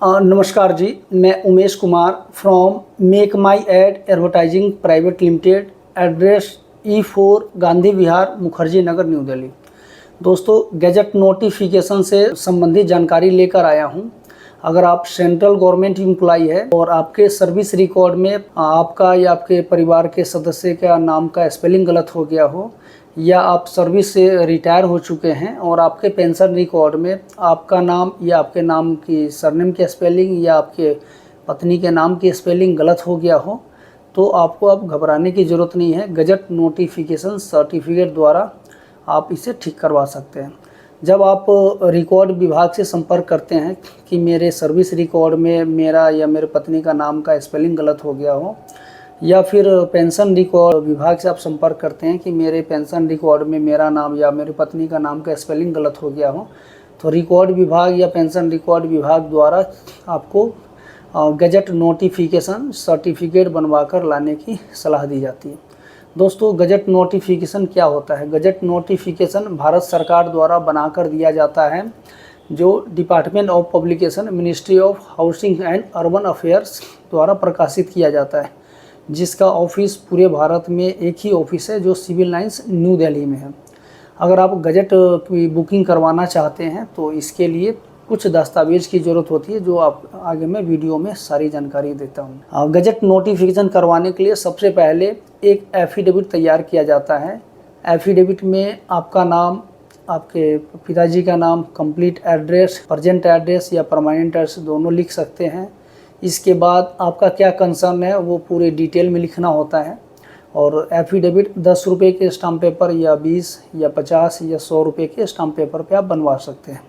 नमस्कार जी, मैं Umesh Kumar from make my ad advertising private limited, address E4 Gandhi Vihar, Mukherjee Nagar, New Delhi. दोस्तों, गैजेट नोटिफिकेशन से संबंधित जानकारी लेकर आया हूं। अगर आप सेंट्रल गवर्नमेंट एम्प्लॉई है और आपके सर्विस रिकॉर्ड में आपका या आपके परिवार के सदस्य का नाम का स्पेलिंग गलत हो गया हो, या आप सर्विस से रिटायर हो चुके हैं और आपके पेंशन रिकॉर्ड में आपका नाम या आपके नाम की सरनेम की स्पेलिंग या आपके पत्नी के नाम की स्पेलिंग गलत हो गया हो, तो आपको अब घबराने की ज़रूरत नहीं है। गजट नोटिफिकेशन सर्टिफिकेट द्वारा आप इसे ठीक करवा सकते हैं। जब आप रिकॉर्ड विभाग से संपर्क करते हैं कि मेरे सर्विस रिकॉर्ड में मेरा या मेरे पत्नी का नाम का स्पेलिंग गलत हो गया हो, या फिर पेंशन रिकॉर्ड विभाग से आप संपर्क करते हैं कि मेरे पेंशन रिकॉर्ड में मेरा नाम या मेरी पत्नी का नाम का स्पेलिंग गलत हो गया हो, तो रिकॉर्ड विभाग या पेंशन रिकॉर्ड विभाग द्वारा आपको गजट नोटिफिकेशन सर्टिफिकेट बनवाकर लाने की सलाह दी जाती है। दोस्तों, गजट नोटिफिकेशन क्या होता है? गजट नोटिफिकेशन भारत सरकार द्वारा बनाकर दिया जाता है, जो department of publication, ministry of housing and urban affairs द्वारा प्रकाशित किया जाता है, जिसका ऑफिस पूरे भारत में एक ही ऑफिस है, जो सिविल लाइंस न्यू दिल्ली में है। अगर आप गजट की बुकिंग करवाना चाहते हैं तो इसके लिए कुछ दस्तावेज की ज़रूरत होती है, जो आप आगे मैं वीडियो में सारी जानकारी देता हूँ। गजट नोटिफिकेशन करवाने के लिए सबसे पहले एक एफिडेविट तैयार किया जाता है। एफिडेविट में आपका नाम, आपके पिताजी का नाम, कंप्लीट एड्रेस, प्रेजेंट एड्रेस या परमानेंट एड्रेस दोनों लिख सकते हैं। इसके बाद आपका क्या कंसर्न है वो पूरे डिटेल में लिखना होता है। और एफिडेविट 10 रुपये के स्टाम्प पेपर या 20 या 50 या 100 रुपये के स्टाम्प पेपर पे आप बनवा सकते हैं।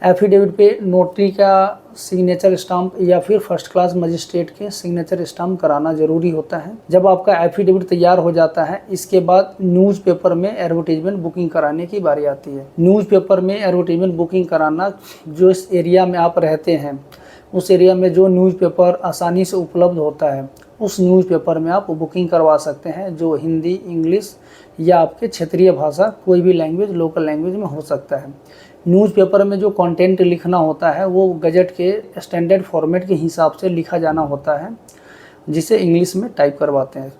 एफिडेविट पे नोटरी का सिग्नेचर स्टाम्प या फिर फर्स्ट क्लास मजिस्ट्रेट के सिग्नेचर स्टाम्प कराना ज़रूरी होता है। जब आपका एफिडेविट तैयार हो जाता है, इसके बाद न्यूज़पेपर में एडवर्टीजमेंट बुकिंग कराने की बारी आती है। न्यूज़पेपर में एडवर्टीजमेंट बुकिंग कराना, जो इस एरिया में आप रहते हैं उस एरिया में जो न्यूज़पेपर आसानी से उपलब्ध होता है, उस न्यूज़पेपर में आप बुकिंग करवा सकते हैं, जो हिंदी, इंग्लिश या आपके क्षेत्रीय भाषा कोई भी लैंग्वेज, लोकल लैंग्वेज में हो सकता है। न्यूज़पेपर में जो कंटेंट लिखना होता है वो गजट के स्टैंडर्ड फॉर्मेट के हिसाब से लिखा जाना होता है, जिसे इंग्लिश में टाइप करवाते हैं।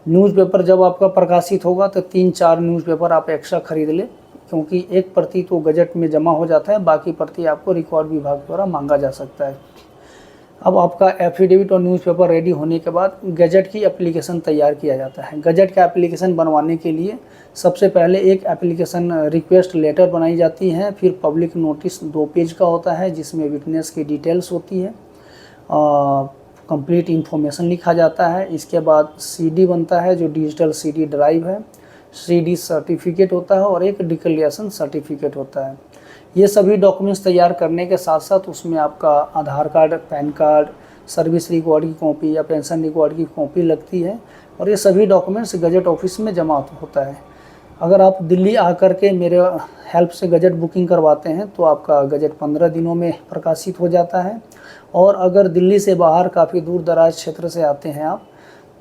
न्यूज़पेपर जब आपका प्रकाशित होगा तो 3-4 न्यूज़पेपर आप एक्स्ट्रा खरीद लें, क्योंकि एक प्रति तो गजट में जमा हो जाता है, बाकी प्रति आपको रिकॉर्ड विभाग द्वारा मांगा जा सकता है। अब आपका एफिडेविट और न्यूज़पेपर रेडी होने के बाद गजट की एप्लीकेशन तैयार किया जाता है। गजट का एप्लीकेशन बनवाने के लिए सबसे पहले एक एप्लीकेशन रिक्वेस्ट लेटर बनाई जाती है, फिर पब्लिक नोटिस 2 पेज का होता है, जिसमें विटनेस की डिटेल्स होती है, कंप्लीट इन्फॉर्मेशन लिखा जाता है। इसके बाद CD बनता है, जो डिजिटल CD ड्राइव है, CD सर्टिफिकेट होता है और एक डिक्लेरेशन सर्टिफिकेट होता है। ये सभी डॉक्यूमेंट्स तैयार करने के साथ साथ उसमें आपका Aadhaar card, PAN card, service record की कॉपी या पेंशन रिकॉर्ड की कॉपी लगती है, और ये सभी डॉक्यूमेंट्स गजट ऑफिस में जमा होता है। अगर आप दिल्ली आकर के मेरे हेल्प से गजट बुकिंग करवाते हैं तो आपका गजट 15 दिनों में प्रकाशित हो जाता है। और अगर दिल्ली से बाहर काफ़ी दूर दराज क्षेत्र से आते हैं आप,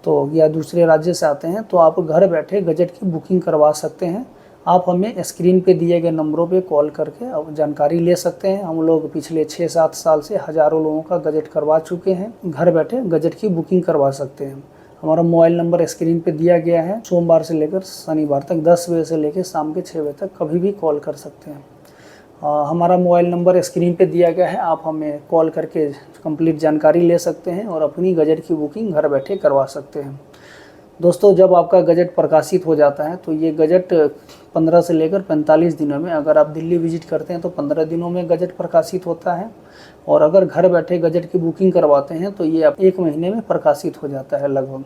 तो या दूसरे राज्य से आते हैं, तो आप घर बैठे गजट की बुकिंग करवा सकते हैं। आप हमें स्क्रीन पे दिए गए नंबरों पे कॉल करके जानकारी ले सकते हैं। हम लोग पिछले 6-7 साल से हज़ारों लोगों का गजट करवा चुके हैं। घर बैठे गजट की बुकिंग करवा सकते हैं। हमारा मोबाइल नंबर स्क्रीन पे दिया गया है। सोमवार से लेकर शनिवार तक 10 बजे से लेकर शाम के 6 बजे तक कभी भी कॉल कर सकते हैं। हमारा मोबाइल नंबर स्क्रीन पे दिया गया है, आप हमें कॉल करके कंप्लीट जानकारी ले सकते हैं और अपनी गजट की बुकिंग घर बैठे करवा सकते हैं। दोस्तों, जब आपका गजट प्रकाशित हो जाता है तो ये गजट 15 से लेकर 45 दिनों में, अगर आप दिल्ली विजिट करते हैं तो 15 दिनों में गजट प्रकाशित होता है, और अगर घर बैठे गजट की बुकिंग करवाते हैं तो ये 1 महीने में प्रकाशित हो जाता है लगभग।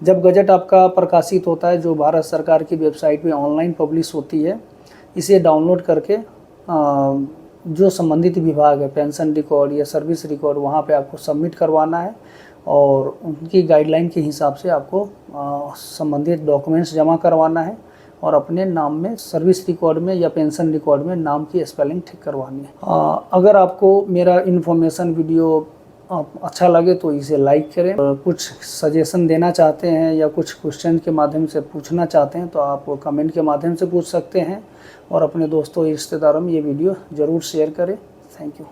जब गजट आपका प्रकाशित होता है, जो भारत सरकार की वेबसाइट में ऑनलाइन पब्लिश होती है, इसे डाउनलोड करके जो संबंधित विभाग है, पेंशन रिकॉर्ड या सर्विस रिकॉर्ड, वहाँ पे आपको सबमिट करवाना है, और उनकी गाइडलाइन के हिसाब से आपको संबंधित डॉक्यूमेंट्स जमा करवाना है, और अपने नाम में सर्विस रिकॉर्ड में या पेंशन रिकॉर्ड में नाम की स्पेलिंग ठीक करवानी है। अगर आपको मेरा इन्फॉर्मेशन वीडियो अच्छा लगे तो इसे लाइक करें। कुछ सजेशन देना चाहते हैं या कुछ क्वेश्चन के माध्यम से पूछना चाहते हैं तो आप कमेंट के माध्यम से पूछ सकते हैं, और अपने दोस्तों रिश्तेदारों में ये वीडियो ज़रूर शेयर करें। Thank you.